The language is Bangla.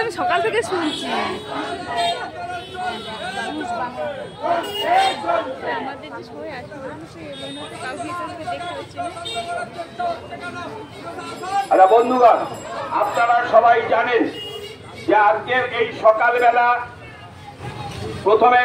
আমি সকাল থেকে শুনছি আমাদের যে সবাই আসবে আচ্ছা বন্ধুগণ, আপনারা সবাই জানেন যে আজকের এই সকালবেলা প্রথমে